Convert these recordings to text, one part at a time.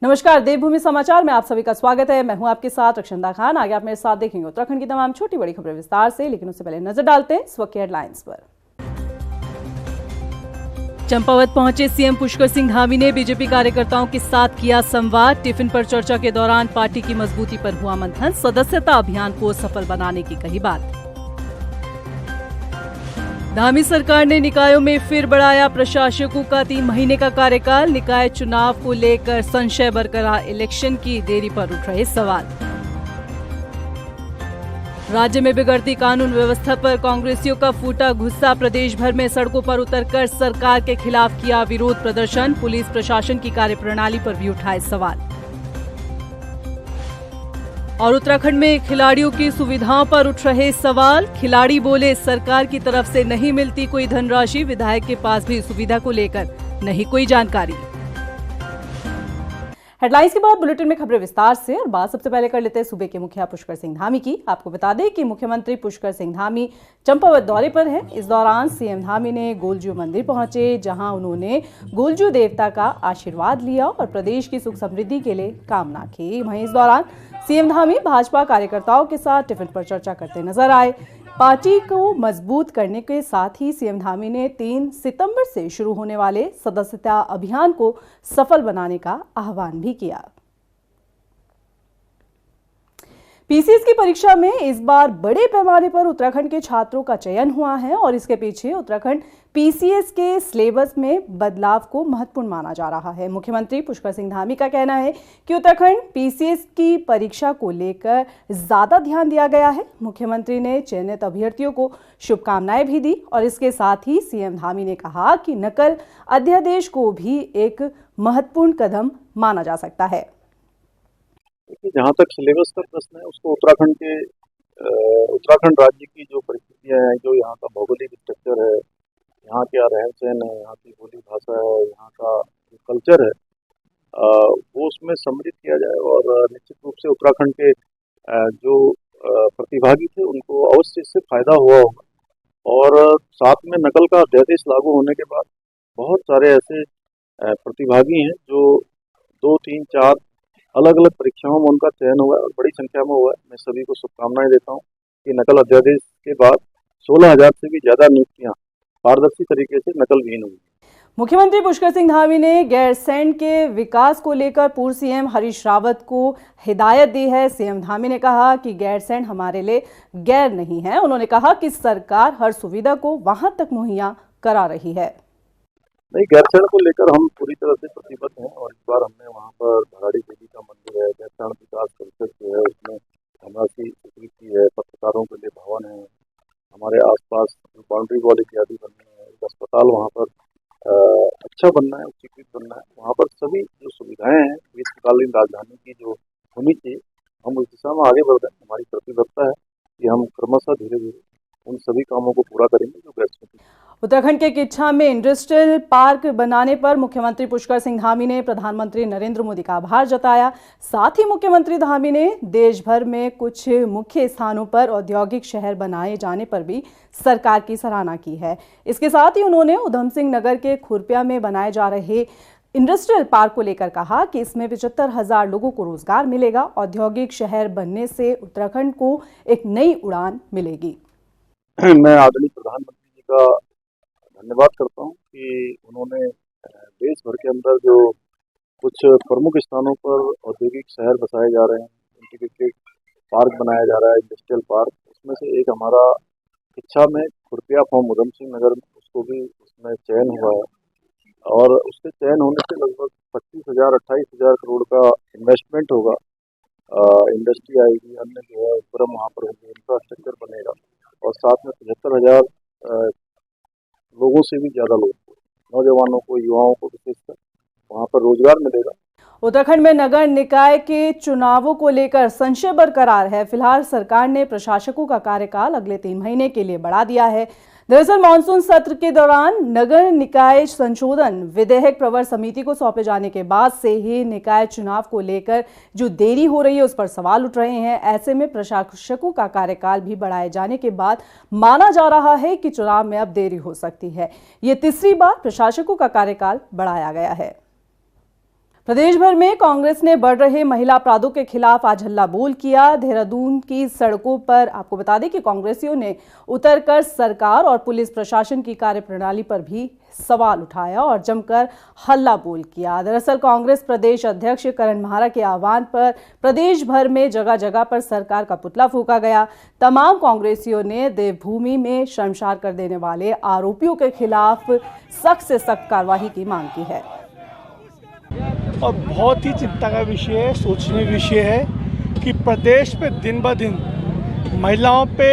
नमस्कार, देवभूमि समाचार में आप सभी का स्वागत है। मैं हूं आपके साथ रक्षंदा खान। आगे आप मेरे साथ देखेंगे उत्तराखंड की तमाम छोटी बड़ी खबरें विस्तार से, लेकिन उससे पहले नजर डालते हैं इस वक्त की हेडलाइंस पर। चंपावत पहुंचे सीएम पुष्कर सिंह धामी ने बीजेपी कार्यकर्ताओं के साथ किया संवाद। टिफिन पर चर्चा के दौरान पार्टी की मजबूती पर हुआ मंथन। सदस्यता अभियान को सफल बनाने की कही बात। धामी सरकार ने निकायों में फिर बढ़ाया प्रशासकों का 3 महीने का कार्यकाल। निकाय चुनाव को लेकर संशय बरकरार, इलेक्शन की देरी पर उठ रहे सवाल। राज्य में बिगड़ती कानून व्यवस्था पर कांग्रेसियों का फूटा गुस्सा। प्रदेश भर में सड़कों पर उतरकर सरकार के खिलाफ किया विरोध प्रदर्शन। पुलिस प्रशासन की कार्यप्रणाली पर भी उठाए सवाल। और उत्तराखंड में खिलाड़ियों की सुविधाओं पर उठ रहे सवाल। खिलाड़ी बोले, सरकार की तरफ से नहीं मिलती कोई धनराशि। विधायक के पास भी सुविधा को लेकर नहीं कोई जानकारी। हेडलाइंस के बाद बुलेटिन में खबरें विस्तार से। और बात सबसे पहले कर लेते हैं सूबे के मुखिया पुष्कर सिंह धामी की। आपको बता दें कि मुख्यमंत्री पुष्कर सिंह धामी चंपावत दौरे पर है। इस दौरान सीएम धामी ने गोलजू मंदिर पहुंचे, जहां उन्होंने गोलजू देवता का आशीर्वाद लिया और प्रदेश की सुख समृद्धि के लिए कामना की। वहीं इस दौरान सीएम धामी भाजपा कार्यकर्ताओं के साथ टिफिन पर चर्चा करते नजर आए। पार्टी को मजबूत करने के साथ ही सीएम धामी ने 3 सितंबर से शुरू होने वाले सदस्यता अभियान को सफल बनाने का आह्वान भी किया। पीसीएस की परीक्षा में इस बार बड़े पैमाने पर उत्तराखंड के छात्रों का चयन हुआ है और इसके पीछे उत्तराखंड पीसीएस के सिलेबस में बदलाव को महत्वपूर्ण माना जा रहा है। मुख्यमंत्री पुष्कर सिंह धामी का कहना है कि उत्तराखंड पीसीएस की परीक्षा को लेकर ज्यादा ध्यान दिया गया है। मुख्यमंत्री ने चयनित अभ्यर्थियों को शुभकामनाएं भी दी और इसके साथ ही सीएम धामी ने कहा कि नकल अध्यादेश को भी एक महत्वपूर्ण कदम माना जा सकता है। जहाँ तक सिलेबस का प्रश्न है, उसको उत्तराखंड राज्य की जो परिस्थितियाँ हैं, जो यहाँ का भौगोलिक स्ट्रक्चर है, यहाँ क्या रहन सहन है, यहाँ की बोली भाषा है, यहाँ का जो कल्चर है, वो उसमें सम्मिलित किया जाए और निश्चित रूप से उत्तराखंड के जो प्रतिभागी थे उनको अवश्य इससे फायदा हुआ होगा। और साथ में नकल का अध्यादेश लागू होने के बाद बहुत सारे ऐसे प्रतिभागी हैं जो 2, 3, 4 अलग अलग परीक्षाओं में उनका चयन हुआ है और बड़ी संख्या में हुआ है। मैं सभी को शुभकामनाएं देता हूं कि नकल अध्यादेश के बाद 16,000 से भी ज्यादा नियुक्तियां पारदर्शी तरीके से नकल विहीन हुई। मुख्यमंत्री पुष्कर सिंह धामी ने गैरसैंण के विकास को लेकर पूर्व सीएम हरीश रावत को हिदायत दी है। सीएम धामी ने कहा कि गैरसैंण हमारे लिए गैर नहीं है। उन्होंने कहा कि सरकार हर सुविधा को वहां तक मुहैया करा रही है। नहीं, गैरसैंण को लेकर हम पूरी तरह से प्रतिबद्ध हैं और इस बार हमने वहाँ पर भराड़ी देवी का मंदिर है, गैरसैंण विकास परिषद जो है उसमें धनराशि स्वीकृति है, पत्रकारों के लिए भवन है, हमारे आसपास बाउंड्री वॉल इत्यादि बनने हैं, एक अस्पताल वहाँ पर अच्छा बनना है, स्वीकृत बनना है। वहाँ पर सभी जो सुविधाएं हैं ग्रीष्मकालीन राजधानी की जो होनी चाहिए, हम उस दिशा में आगे बढ़ रहे हैं। हमारी प्रतिबद्धता है कि हम क्रमशः धीरे धीरे उन सभी कामों को पूरा करेंगे जो गैरसैंण। उत्तराखंड के किच्छा में इंडस्ट्रियल पार्क बनाने पर मुख्यमंत्री पुष्कर सिंह धामी ने प्रधानमंत्री नरेंद्र मोदी का आभार जताया। साथ ही मुख्यमंत्री धामी ने देश भर में कुछ मुख्य स्थानों पर औद्योगिक शहर बनाए जाने पर भी सरकार की सराहना की है। इसके साथ ही उन्होंने उधम सिंह नगर के खुरपिया में बनाए जा रहे इंडस्ट्रियल पार्क को लेकर कहा कि इसमें 75,000 लोगों को रोजगार मिलेगा। औद्योगिक शहर बनने से उत्तराखंड को एक नई उड़ान मिलेगी। मैं आदरणीय प्रधानमंत्री जी का धन्यवाद करता हूं कि उन्होंने देश भर के अंदर जो कुछ प्रमुख स्थानों पर औद्योगिक शहर बसाए जा रहे हैं, इंटीग्रेटेड पार्क बनाया जा रहा है, इंडस्ट्रियल पार्क, उसमें से एक हमारा किच्छा में खुरपिया फॉर्म उधम सिंह नगर में, उसको भी उसमें चयन हुआ है और उसके चयन होने से लगभग 25,000-28,000 करोड़ का इन्वेस्टमेंट होगा। इंडस्ट्री आएगी, अन्य जो है उपक्रम वहाँ पर होंगे, इंफ्रास्ट्रक्चर बनेगा और साथ में 75,000 लोगों से भी ज्यादा लोग, नौजवानों को, युवाओं को विशेषकर वहाँ पर रोजगार मिलेगा। उत्तराखंड में नगर निकाय के चुनावों को लेकर संशय बरकरार है। फिलहाल सरकार ने प्रशासकों का कार्यकाल अगले 3 महीने के लिए बढ़ा दिया है। दरअसल मानसून सत्र के दौरान नगर निकाय संशोधन विधेयक प्रवर समिति को सौंपे जाने के बाद से ही निकाय चुनाव को लेकर जो देरी हो रही है उस पर सवाल उठ रहे हैं। ऐसे में प्रशासकों का कार्यकाल भी बढ़ाए जाने के बाद माना जा रहा है कि चुनाव में अब देरी हो सकती है। ये तीसरी बार प्रशासकों का कार्यकाल बढ़ाया गया है। प्रदेश भर में कांग्रेस ने बढ़ रहे महिला अपराधों के खिलाफ आज हल्ला बोल किया। देहरादून की सड़कों पर आपको बता दें कि कांग्रेसियों ने उतरकर सरकार और पुलिस प्रशासन की कार्यप्रणाली पर भी सवाल उठाया और जमकर हल्ला बोल किया। दरअसल कांग्रेस प्रदेश अध्यक्ष करण महारा के आह्वान पर प्रदेश भर में जगह जगह पर सरकार का पुतला फूंका गया। तमाम कांग्रेसियों ने देवभूमि में शर्मसार कर देने वाले आरोपियों के खिलाफ सख्त से सख्त कार्रवाई की मांग की है। और बहुत ही चिंता का विषय है, सोचने का विषय है कि प्रदेश पे दिन ब दिन महिलाओं पे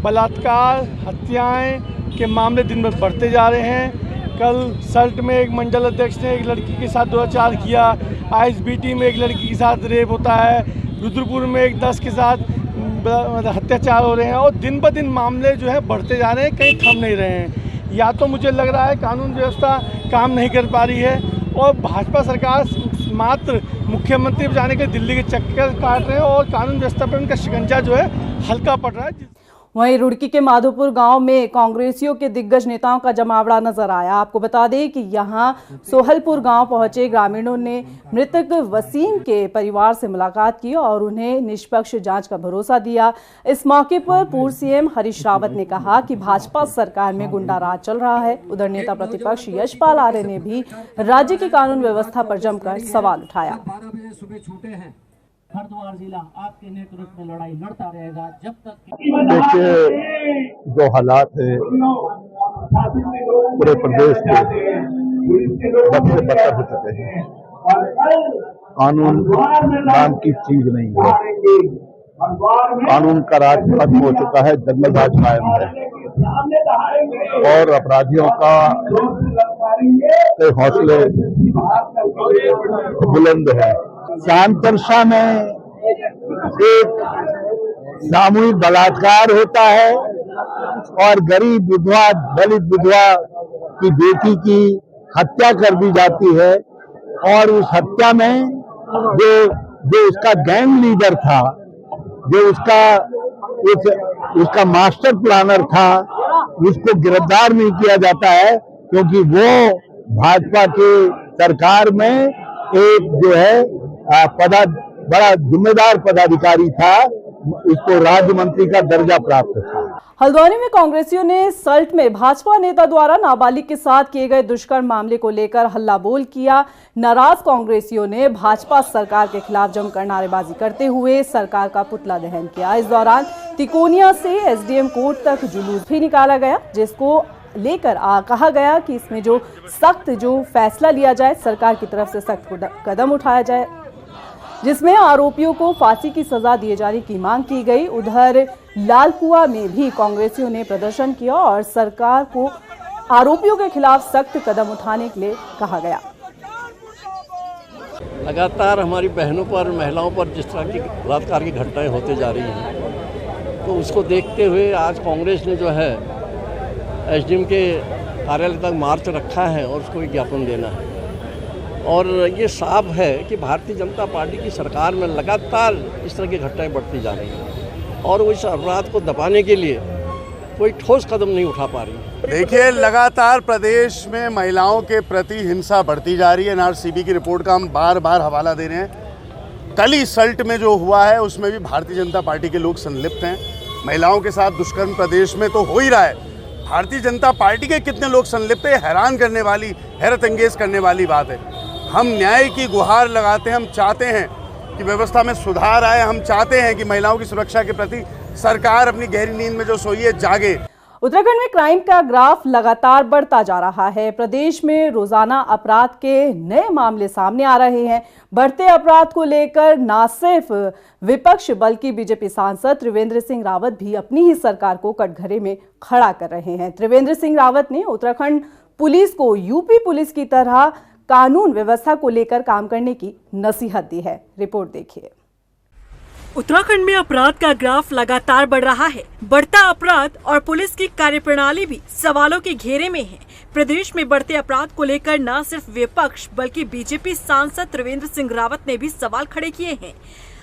बलात्कार, हत्याएं के मामले दिन भर बढ़ते जा रहे हैं। कल सल्ट में एक मंडल अध्यक्ष ने एक लड़की के साथ दुराचार किया, आईएसबीटी में एक लड़की के साथ रेप होता है, रुद्रपुर में एक 10 के साथ अत्याचार हो रहे हैं और दिन ब दिन मामले जो है बढ़ते जा रहे हैं, कहीं थम नहीं रहे हैं। या तो मुझे लग रहा है कानून व्यवस्था काम नहीं कर पा रही है और भाजपा सरकार मात्र मुख्यमंत्री बचाने के दिल्ली के चक्कर काट रहे हैं और कानून व्यवस्था पर उनका शिकंजा जो है हल्का पड़ रहा है। वहीं रुड़की के माधोपुर गांव में कांग्रेसियों के दिग्गज नेताओं का जमावड़ा नजर आया। आपको बता दें कि यहां सोहलपुर गांव पहुंचे ग्रामीणों ने मृतक वसीम के परिवार से मुलाकात की और उन्हें निष्पक्ष जांच का भरोसा दिया। इस मौके पर पूर्व सीएम हरीश रावत ने कहा कि भाजपा सरकार में गुंडा राज चल रहा है। उधर नेता प्रतिपक्ष यशपाल आर्य ने भी राज्य की कानून व्यवस्था पर जमकर सवाल उठाया। हरिद्वार जिला आपके नेतृत्व में लड़ाई लड़ता रहेगा जब तक। देखिए, जो हालात है पूरे प्रदेश के बद से बदतर हो चुके हैं। कानून नाम की चीज नहीं है, कानून का राज खत्म हो चुका है, जंगल राज कायम है और अपराधियों का हौसले बुलंद है। शांतरशा में एक सामूहिक बलात्कार होता है और गरीब विधवा, दलित विधवा की बेटी की हत्या कर दी जाती है और उस हत्या में जो उसका गैंग लीडर था, जो उसका मास्टर प्लानर था, उसको गिरफ्तार नहीं किया जाता है क्योंकि वो भाजपा के सरकार में एक जो है बड़ा जिम्मेदार पदाधिकारी था, उसको राज्य मंत्री का दर्जा प्राप्त था। हल्द्वानी में कांग्रेसियों ने सल्ट में भाजपा नेता द्वारा नाबालिग के साथ किए गए दुष्कर्म मामले को लेकर हल्ला बोल किया। नाराज कांग्रेसियों ने भाजपा सरकार के खिलाफ जमकर नारेबाजी करते हुए सरकार का पुतला दहन किया। इस दौरान तिकोनिया से एसडीएम कोर्ट तक जुलूस भी निकाला गया, जिसको लेकर कहा गया कि इसमें जो फैसला लिया जाए, सरकार की तरफ से सख्त कदम उठाया जाए, जिसमें आरोपियों को फांसी की सजा दिए जाने की मांग की गई। उधर लालकुआ में भी कांग्रेसियों ने प्रदर्शन किया और सरकार को आरोपियों के खिलाफ सख्त कदम उठाने के लिए कहा गया। लगातार हमारी बहनों पर, महिलाओं पर जिस तरह की बलात्कार की घटनाएं होते जा रही हैं, तो उसको देखते हुए आज कांग्रेस ने जो है एसडीएम के कार्यालय तक मार्च रखा है और उसको ज्ञापन देना है। और ये साफ है कि भारतीय जनता पार्टी की सरकार में लगातार इस तरह की घटनाएं बढ़ती जा रही हैं और वो इस अपराध को दबाने के लिए कोई ठोस कदम नहीं उठा पा रही। देखिए, लगातार प्रदेश में महिलाओं के प्रति हिंसा बढ़ती जा रही है। एनआरसीबी की रिपोर्ट का हम बार बार हवाला दे रहे हैं। कल ही सल्ट में जो हुआ है उसमें भी भारतीय जनता पार्टी के लोग संलिप्त हैं। महिलाओं के साथ दुष्कर्म प्रदेश में तो हो ही रहा है, भारतीय जनता पार्टी के कितने लोग संलिप्त है, हैरान करने वाली, हैरत अंगेज करने वाली बात है। हम न्याय की गुहार लगाते हैं, हम चाहते हैं कि व्यवस्था में सुधार आए, हम चाहते हैं कि महिलाओं की सुरक्षा के प्रति सरकार अपनी गहरी नींद में जो सोई है जागे। उत्तराखंड में क्राइम का ग्राफ लगातार बढ़ता जा रहा है। प्रदेश में रोजाना अपराध के नए मामले सामने आ रहे हैं। बढ़ते अपराध को लेकर न सिर्फ विपक्ष बल्कि बीजेपी सांसद त्रिवेंद्र सिंह रावत भी अपनी ही सरकार को कटघरे में खड़ा कर रहे हैं। त्रिवेंद्र सिंह रावत ने उत्तराखंड पुलिस को यूपी पुलिस की तरह कानून व्यवस्था को लेकर काम करने की नसीहत दी है। रिपोर्ट देखिए। उत्तराखंड में अपराध का ग्राफ लगातार बढ़ रहा है। बढ़ता अपराध और पुलिस की कार्यप्रणाली भी सवालों के घेरे में है। प्रदेश में बढ़ते अपराध को लेकर न सिर्फ विपक्ष बल्कि बीजेपी सांसद त्रिवेंद्र सिंह रावत ने भी सवाल खड़े किए हैं।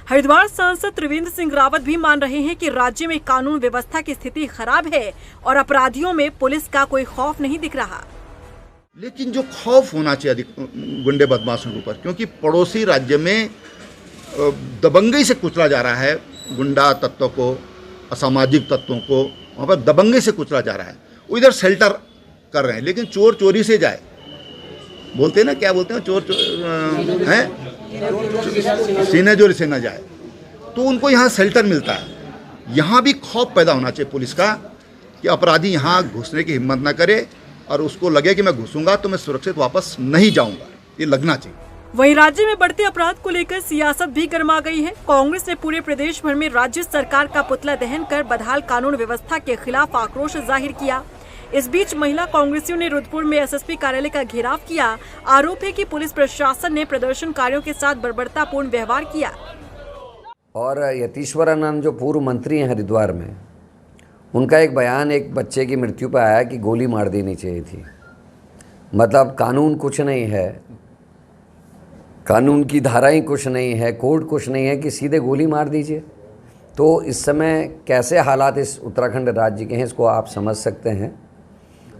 हरिद्वार सांसद त्रिवेंद्र सिंह रावत भी मान रहे हैं कि राज्य में कानून व्यवस्था की स्थिति खराब है और अपराधियों में पुलिस का कोई खौफ नहीं दिख रहा। लेकिन जो खौफ होना चाहिए अधिक गुंडे बदमाशों के ऊपर, क्योंकि पड़ोसी राज्य में दबंगई से कुचला जा रहा है, गुंडा तत्वों को, असामाजिक तत्वों को वहाँ पर दबंगई से कुचला जा रहा है। वो इधर शेल्टर कर रहे हैं, लेकिन चोर चोरी से जाए, बोलते हैं ना, क्या बोलते हैं, चोर हैं सीने जोरी से न जाए, तो उनको यहाँ शेल्टर मिलता है। यहाँ भी खौफ पैदा होना चाहिए पुलिस का कि अपराधी यहाँ घुसने की हिम्मत ना करे और उसको लगे कि मैं घुसूंगा तो मैं सुरक्षित वापस नहीं जाऊंगा, ये लगना चाहिए। वहीं राज्य में बढ़ते अपराध को लेकर सियासत भी गर्मा गई है। कांग्रेस ने पूरे प्रदेश भर में राज्य सरकार का पुतला दहन कर बदहाल कानून व्यवस्था के खिलाफ आक्रोश जाहिर किया। इस बीच महिला कांग्रेसियों ने रुद्रपुर में एसएसपी कार्यालय का घेराव किया। आरोप है कि पुलिस प्रशासन ने प्रदर्शनकारियों के साथ बर्बरतापूर्ण व्यवहार किया। और यतीश्वरानंद जो पूर्व मंत्री हैं हरिद्वार में, उनका एक बयान एक बच्चे की मृत्यु पर आया कि गोली मार देनी चाहिए थी। मतलब कानून कुछ नहीं है, कानून की धाराएं कुछ नहीं है, कोर्ट कुछ नहीं है कि सीधे गोली मार दीजिए। तो इस समय कैसे हालात इस उत्तराखंड राज्य के हैं, इसको आप समझ सकते हैं।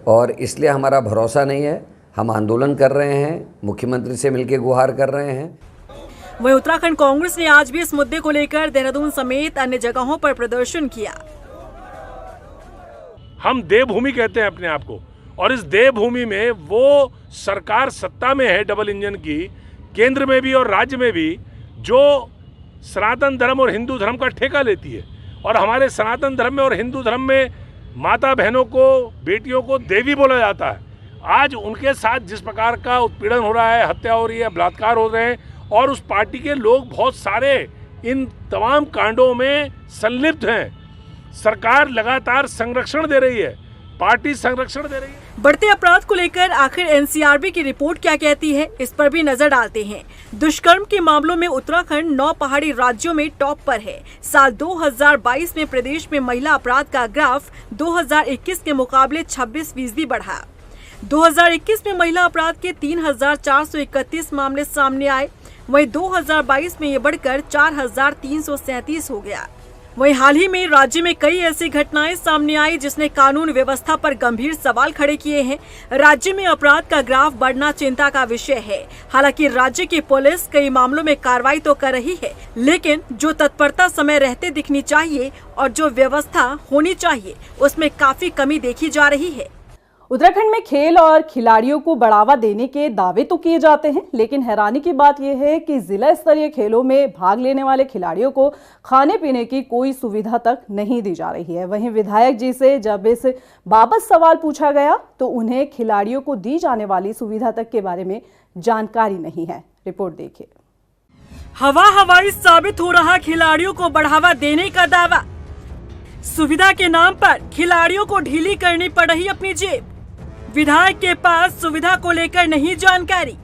और इसलिए हमारा भरोसा नहीं है। हम आंदोलन कर रहे हैं, मुख्यमंत्री से मिलकर गुहार कर रहे हैं। वहीं उत्तराखंड कांग्रेस ने आज भी इस मुद्दे को लेकर देहरादून समेत अन्य जगहों पर प्रदर्शन किया। हम देवभूमि कहते हैं अपने आप को, और इस देवभूमि में वो सरकार सत्ता में है डबल इंजन की, केंद्र में भी और राज्य में भी, जो सनातन धर्म और हिंदू धर्म का ठेका लेती है। और हमारे सनातन धर्म में और हिंदू धर्म में माता बहनों को, बेटियों को देवी बोला जाता है। आज उनके साथ जिस प्रकार का उत्पीड़न हो रहा है, हत्या हो रही है, बलात्कार हो रहे हैं, और उस पार्टी के लोग बहुत सारे इन तमाम कांडों में संलिप्त हैं। सरकार लगातार संरक्षण दे रही है, पार्टी संरक्षण दे रही है। बढ़ते अपराध को लेकर आखिर एनसीआरबी की रिपोर्ट क्या कहती है, इस पर भी नजर डालते हैं। दुष्कर्म के मामलों में उत्तराखंड 9 पहाड़ी राज्यों में टॉप पर है। साल 2022 में प्रदेश में महिला अपराध का ग्राफ 2021 के मुकाबले 26% बढ़ा। 2021 में महिला अपराध के 3,431 मामले सामने आए, वहीं 2022 में ये बढ़कर 4,337 हो गया। वहीं हाल ही में राज्य में कई ऐसी घटनाएं सामने आई जिसने कानून व्यवस्था पर गंभीर सवाल खड़े किए हैं। राज्य में अपराध का ग्राफ बढ़ना चिंता का विषय है। हालांकि राज्य की पुलिस कई मामलों में कार्रवाई तो कर रही है, लेकिन जो तत्परता समय रहते दिखनी चाहिए और जो व्यवस्था होनी चाहिए उसमें काफी कमी देखी जा रही है। उत्तराखंड में खेल और खिलाड़ियों को बढ़ावा देने के दावे तो किए जाते हैं, लेकिन हैरानी की बात यह है कि जिला स्तरीय खेलों में भाग लेने वाले खिलाड़ियों को खाने पीने की कोई सुविधा तक नहीं दी जा रही है। वहीं विधायक जी से जब इस बाबत सवाल पूछा गया तो उन्हें खिलाड़ियों को दी जाने वाली सुविधा तक के बारे में जानकारी नहीं है। रिपोर्ट देखिए। हवाई साबित हो रहा खिलाड़ियों को बढ़ावा देने का दावा। सुविधा के नाम पर खिलाड़ियों को ढीली करनी पड़ रही अपनी जेब। विधायक के पास सुविधा को लेकर नहीं जानकारी।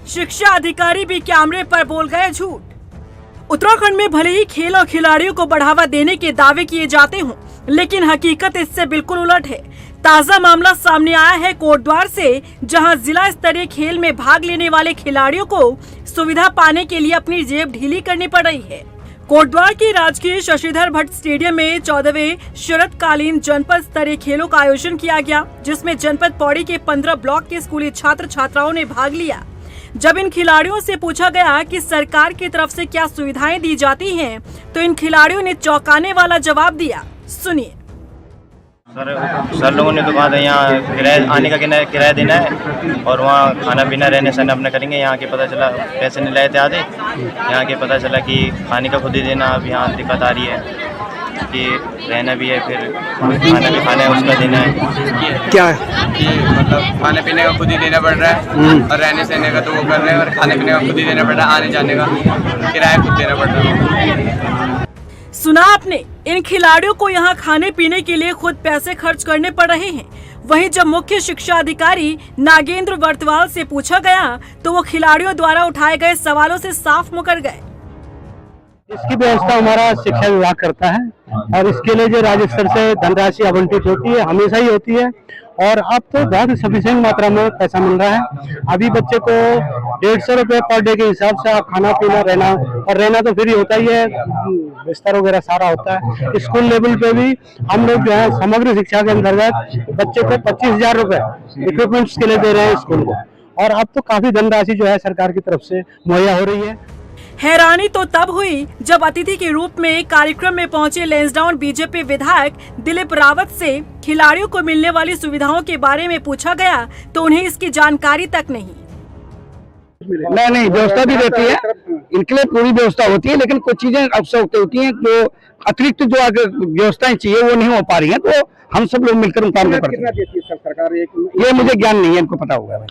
शिक्षा अधिकारी भी कैमरे पर बोल गए झूठ। उत्तराखंड में भले ही खेल और खिलाड़ियों को बढ़ावा देने के दावे किए जाते हों, लेकिन हकीकत इससे बिल्कुल उलट है। ताजा मामला सामने आया है कोटद्वार से, जहां जिला स्तरीय खेल में भाग लेने वाले खिलाड़ियों को सुविधा पाने के लिए अपनी जेब ढीली करनी पड़ रही है। कोटद्वार के राजकीय शशिधर भट्ट स्टेडियम में 14वें शरतकालीन जनपद स्तरीय खेलों का आयोजन किया गया, जिसमें जनपद पौड़ी के 15 ब्लॉक के स्कूली छात्र छात्राओं ने भाग लिया। जब इन खिलाड़ियों से पूछा गया कि सरकार की तरफ से क्या सुविधाएं दी जाती हैं, तो इन खिलाड़ियों ने चौंकाने वाला जवाब दिया। सुनिए। सर लोगों ने तो कहा था यहाँ किराया आने का किराया देना है और वहाँ खाना पीना रहने सहना अपना करेंगे। यहाँ के पता चला पैसे नहीं लाए थे आधे, यहाँ के पता चला कि खाने का खुद ही देना। अब यहाँ दिक्कत आ रही है कि रहना भी है, फिर खाना भी खाना है उसका देना है। क्या कि मतलब खाने पीने का खुद ही देना पड़ रहा है और रहने सहने का तो वो कर रहे हैं, और खाने पीने का खुद ही देना पड़ रहा है, आने जाने का किराया खुद देना पड़ रहा है। सुना आपने, इन खिलाड़ियों को यहाँ खाने पीने के लिए खुद पैसे खर्च करने पड़ रहे हैं। वहीं जब मुख्य शिक्षा अधिकारी नागेंद्र वर्तवाल से पूछा गया तो वो खिलाड़ियों द्वारा उठाए गए सवालों से साफ मुकर गए। इसकी व्यवस्था हमारा शिक्षा विभाग करता है और इसके लिए जो राज्य स्तर से धनराशि आवंटित होती है हमेशा ही होती है, और अब तो बहुत ही सफिशिएंट मात्रा में पैसा मिल रहा है। अभी बच्चे को 150 रुपये पर डे के हिसाब से आप खाना पीना रहना, और रहना तो फ्री होता ही है, बिस्तर वगैरह सारा होता है। स्कूल लेवल पे भी हम लोग जो है समग्र शिक्षा के अंतर्गत बच्चे को 25,000 रुपये इक्विपमेंट्स के लिए दे रहे हैं स्कूल को, और अब तो काफी धनराशि जो है सरकार की तरफ से मुहैया हो रही है। हैरानी तो तब हुई जब अतिथि के रूप में कार्यक्रम में पहुंचे लैंसडाउन बीजेपी विधायक दिलीप रावत से खिलाड़ियों को मिलने वाली सुविधाओं के बारे में पूछा गया तो उन्हें इसकी जानकारी तक नहीं। नहीं, व्यवस्था भी रहती है, इनके लिए पूरी व्यवस्था होती है, लेकिन कुछ चीजें अवसर होती हैं जो अतिरिक्त जो आगे व्यवस्थाएं चाहिए वो नहीं हो पा रही हैं, तो हम सब लोग मिलकर उन काम को करते हैं। सरकार ये मुझे ज्ञान नहीं है, इनको पता होगा।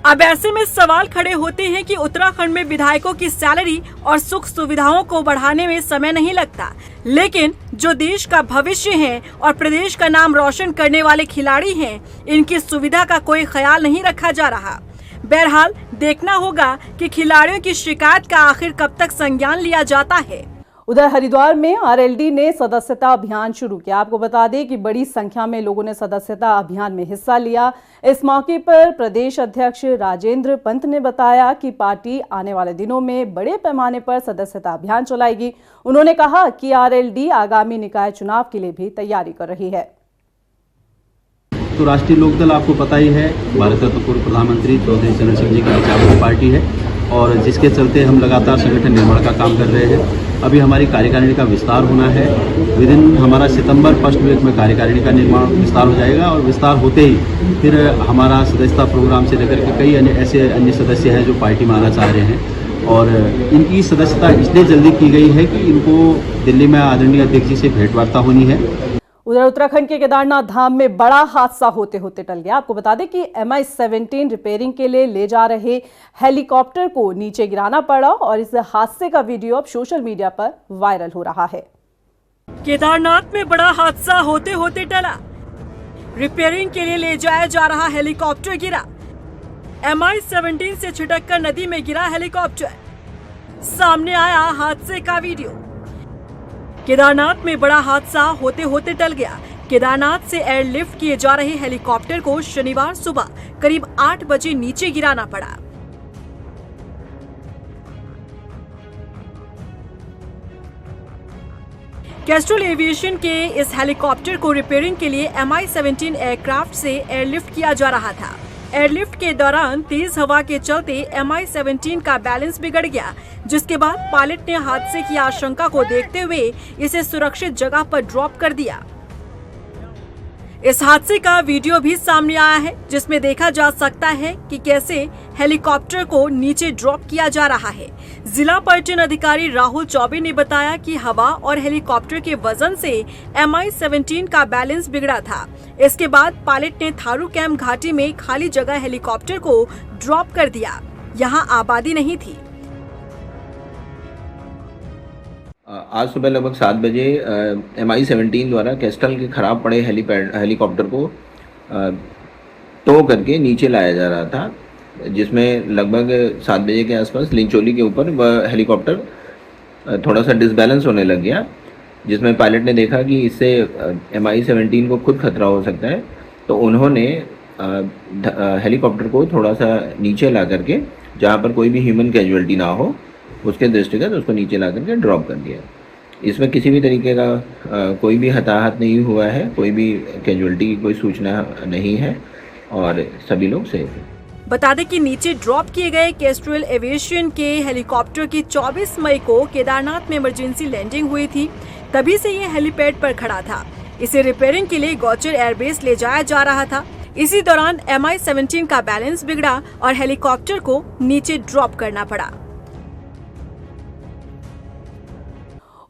अब ऐसे में सवाल खड़े होते हैं कि उत्तराखंड में विधायकों की सैलरी और सुख सुविधाओं को बढ़ाने में समय नहीं लगता, लेकिन जो देश का भविष्य है और प्रदेश का नाम रोशन करने वाले खिलाड़ी हैं, इनकी सुविधा का कोई ख्याल नहीं रखा जा रहा। बहरहाल देखना होगा कि खिलाड़ियों की शिकायत का आखिर कब तक संज्ञान लिया जाता है। उधर हरिद्वार में आरएलडी ने सदस्यता अभियान शुरू किया। आपको बता दें कि बड़ी संख्या में लोगों ने सदस्यता अभियान में हिस्सा लिया। इस मौके पर प्रदेश अध्यक्ष राजेंद्र पंत ने बताया कि पार्टी आने वाले दिनों में बड़े पैमाने पर सदस्यता अभियान चलाएगी। उन्होंने कहा कि आरएलडी आगामी निकाय चुनाव के लिए भी तैयारी कर रही है। तो राष्ट्रीय लोकदल आपको पता ही है, भारत रत्न पूर्व प्रधानमंत्री चौधरी चरण सिंह जी की विचारों की पार्टी है, और जिसके चलते हम लगातार संगठन निर्माण का काम कर रहे हैं। अभी हमारी कार्यकारिणी का विस्तार होना है। विदिन हमारा सितंबर फर्स्ट वीक में कार्यकारिणी का निर्माण विस्तार हो जाएगा, और विस्तार होते ही फिर हमारा सदस्यता प्रोग्राम से लेकर के कई अन्य सदस्य हैं जो पार्टी में आना चाह रहे हैं, और इनकी सदस्यता इसलिए जल्दी की गई है कि इनको दिल्ली में आदरणीय अध्यक्ष जी से भेंट वार्ता होनी है। उधर उत्तराखंड के केदारनाथ धाम में बड़ा हादसा होते होते टल गया। आपको बता दें कि MI-17 रिपेयरिंग के लिए ले जा रहे हेलीकॉप्टर को नीचे गिराना पड़ा, और इस हादसे का वीडियो अब सोशल मीडिया पर वायरल हो रहा है। केदारनाथ में बड़ा हादसा होते होते टला। रिपेयरिंग के लिए ले जाया जा रहा हेलीकॉप्टर गिरा। MI-17 से छिटककर नदी में गिरा हेलीकॉप्टर। सामने आया हादसे का वीडियो। केदारनाथ में बड़ा हादसा होते होते टल गया। केदारनाथ से एयरलिफ्ट किए जा रहे हेलीकॉप्टर को शनिवार सुबह करीब 8 बजे नीचे गिराना पड़ा। कैस्ट्रोल एविएशन के इस हेलीकॉप्टर को रिपेयरिंग के लिए MI-17 एयरक्राफ्ट से एयरलिफ्ट किया जा रहा था। एयरलिफ्ट के दौरान तेज हवा के चलते MI-17 का बैलेंस बिगड़ गया, जिसके बाद पायलट ने हादसे की आशंका को देखते हुए इसे सुरक्षित जगह पर ड्रॉप कर दिया। इस हादसे का वीडियो भी सामने आया है, जिसमें देखा जा सकता है कि कैसे हेलीकॉप्टर को नीचे ड्रॉप किया जा रहा है। जिला पर्यटन अधिकारी राहुल चौबे ने बताया कि हवा और हेलीकॉप्टर के वजन से MI-17 का बैलेंस बिगड़ा था। इसके बाद पायलट ने थारू कैंप घाटी में खाली जगह हेलीकॉप्टर को ड्रॉप कर दिया। यहाँ आबादी नहीं थी। आज सुबह लगभग 7 बजे MI-17 द्वारा कैस्ट्रल के खराब पड़े हेलीकॉप्टर को टो करके नीचे लाया जा रहा था, जिसमें लगभग 7 बजे के आसपास लिंचोली के ऊपर वह हेलीकॉप्टर थोड़ा सा डिसबैलेंस होने लग गया, जिसमें पायलट ने देखा कि इससे MI-17 को खुद खतरा हो सकता है, तो उन्होंने हेलीकॉप्टर को थोड़ा सा नीचे ला करके, जहाँ पर कोई भी ह्यूमन कैजुअलिटी ना हो, उसके दृष्टिगत उसको नीचे ला करके ड्रॉप कर दिया। इसमें किसी भी तरीके का कोई भी हताहत नहीं हुआ है, कोई भी कैजुअलिटी की कोई सूचना नहीं है, और सभी लोग सेफ हैं। बता दें कि नीचे ड्रॉप किए गए कैस्ट्रोल एविएशन के हेलीकॉप्टर की 24 मई को केदारनाथ में इमरजेंसी लैंडिंग हुई थी। तभी से ये हेलीपैड पर खड़ा था। इसे रिपेयरिंग के लिए गौचर एयरबेस ले जाया जा रहा था। इसी दौरान MI-17 का बैलेंस बिगड़ा और हेलीकॉप्टर को नीचे ड्रॉप करना पड़ा।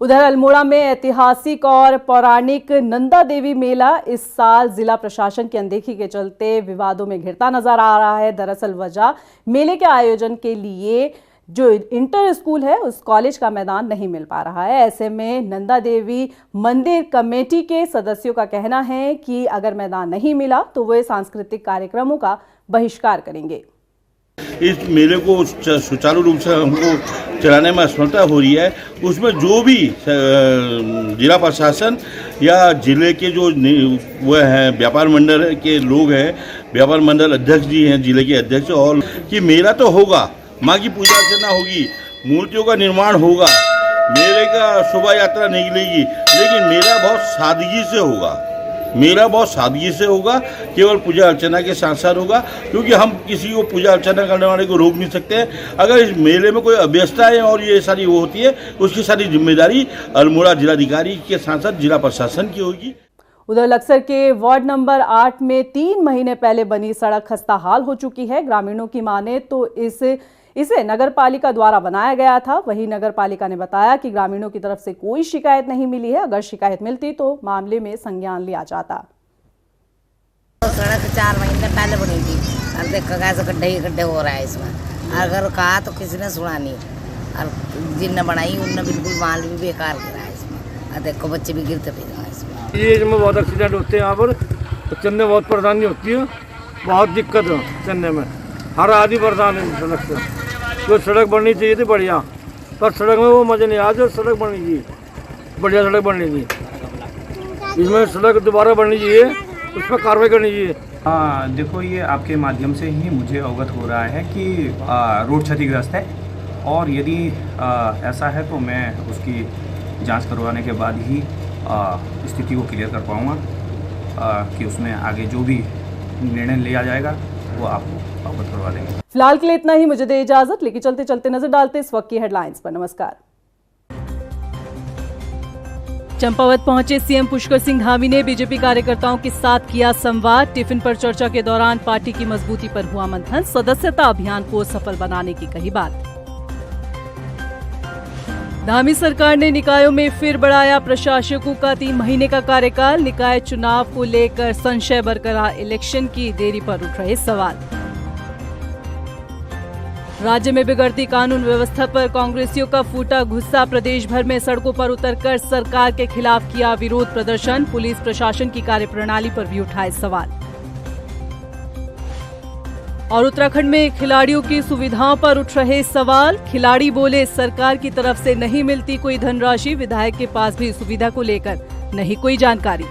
उधर अल्मोड़ा में ऐतिहासिक और पौराणिक नंदा देवी मेला इस साल जिला प्रशासन की अनदेखी के चलते विवादों में घिरता नजर आ रहा है। दरअसल वजह मेले के आयोजन के लिए जो इंटर स्कूल है उस कॉलेज का मैदान नहीं मिल पा रहा है। ऐसे में नंदा देवी मंदिर कमेटी के सदस्यों का कहना है कि अगर मैदान नहीं मिला तो वे सांस्कृतिक कार्यक्रमों का बहिष्कार करेंगे। इस मेले को सुचारू रूप से हमको चलाने में असमर्थता हो रही है, उसमें जो भी जिला प्रशासन या जिले के जो वो हैं व्यापार मंडल के लोग हैं, व्यापार मंडल अध्यक्ष जी हैं, जिले के अध्यक्ष, और कि मेला तो होगा, माँ की पूजा अर्चना होगी, मूर्तियों का निर्माण होगा, मेले का शोभा यात्रा निकलेगी, लेकिन मेला बहुत सादगी से होगा। मेला बहुत सादगी से होगा, केवल पूजा अर्चना के साथ साथ होगा, क्योंकि हम किसी को पूजा अर्चना करने वाले को रोक नहीं सकते हैं। अगर इस मेले में कोई अव्यवस्था है और ये सारी वो होती है, उसकी सारी जिम्मेदारी अल्मोड़ा जिलाधिकारी के साथ साथ जिला प्रशासन की होगी। उधर लक्सर के वार्ड नंबर 8 में 3 महीने पहले बनी सड़क खस्ता हाल हो चुकी है। ग्रामीणों की माने तो इसे नगर पालिका द्वारा बनाया गया था। वहीं नगर पालिका ने बताया कि ग्रामीणों की तरफ से कोई शिकायत नहीं मिली है। अगर शिकायत मिलती तो मामले में संज्ञान लिया जाता। सड़क 4 महीने पहले बनी थी और देखो कैसे गड्ढे ही गड्ढे हो रहा है इसमें। अगर कहा तो किसी ने सुना नहीं, और जिनने बनाई उनने बिल्कुल माल भी बेकार गिरा है इसमें। और देखो बच्चे भी गिरते भी हैं इसमें। ये इसमें बहुत एक्सीडेंट होते हैं, यहाँ पर चलने में बहुत परेशानी होती है, बहुत दिक्कत है चलने में। हर आदमी परेशान है सड़क से। जो सड़क बननी चाहिए थी बढ़िया, पर सड़क में वो मज़ा नहीं आया जो सड़क बननी चाहिए, बढ़िया सड़क बननी चाहिए। इसमें सड़क दोबारा बननी चाहिए, उस पर कार्रवाई करनी चाहिए। हाँ देखो, ये आपके माध्यम से ही मुझे अवगत हो रहा है कि रोड क्षतिग्रस्त है, और यदि ऐसा है तो मैं उसकी जांच करवाने के बाद ही स्थिति को क्लियर कर पाऊँगा कि उसमें आगे जो भी निर्णय लिया जाएगा वो आपको अवगत करवा देंगे। फिलहाल के लिए इतना ही, मुझे दे इजाजत। लेकिन चलते चलते नजर डालते इस वक्त की हेडलाइंस पर। नमस्कार। चंपावत पहुंचे सीएम पुष्कर सिंह धामी ने बीजेपी कार्यकर्ताओं के साथ किया संवाद। टिफिन पर चर्चा के दौरान पार्टी की मजबूती पर हुआ मंथन। सदस्यता अभियान को सफल बनाने की कही बात। धामी सरकार ने निकायों में फिर बढ़ाया प्रशासकों का 3 महीने का कार्यकाल। निकाय चुनाव को लेकर संशय बरकरार, इलेक्शन की देरी पर उठ रहे सवाल। राज्य में बिगड़ती कानून व्यवस्था पर कांग्रेसियों का फूटा गुस्सा। प्रदेश भर में सड़कों पर उतरकर सरकार के खिलाफ किया विरोध प्रदर्शन। पुलिस प्रशासन की कार्यप्रणाली पर भी उठाए सवाल। और उत्तराखंड में खिलाड़ियों की सुविधाओं पर उठ रहे सवाल। खिलाड़ी बोले सरकार की तरफ से नहीं मिलती कोई धनराशि, विधायक के पास भी सुविधा को लेकर नहीं कोई जानकारी।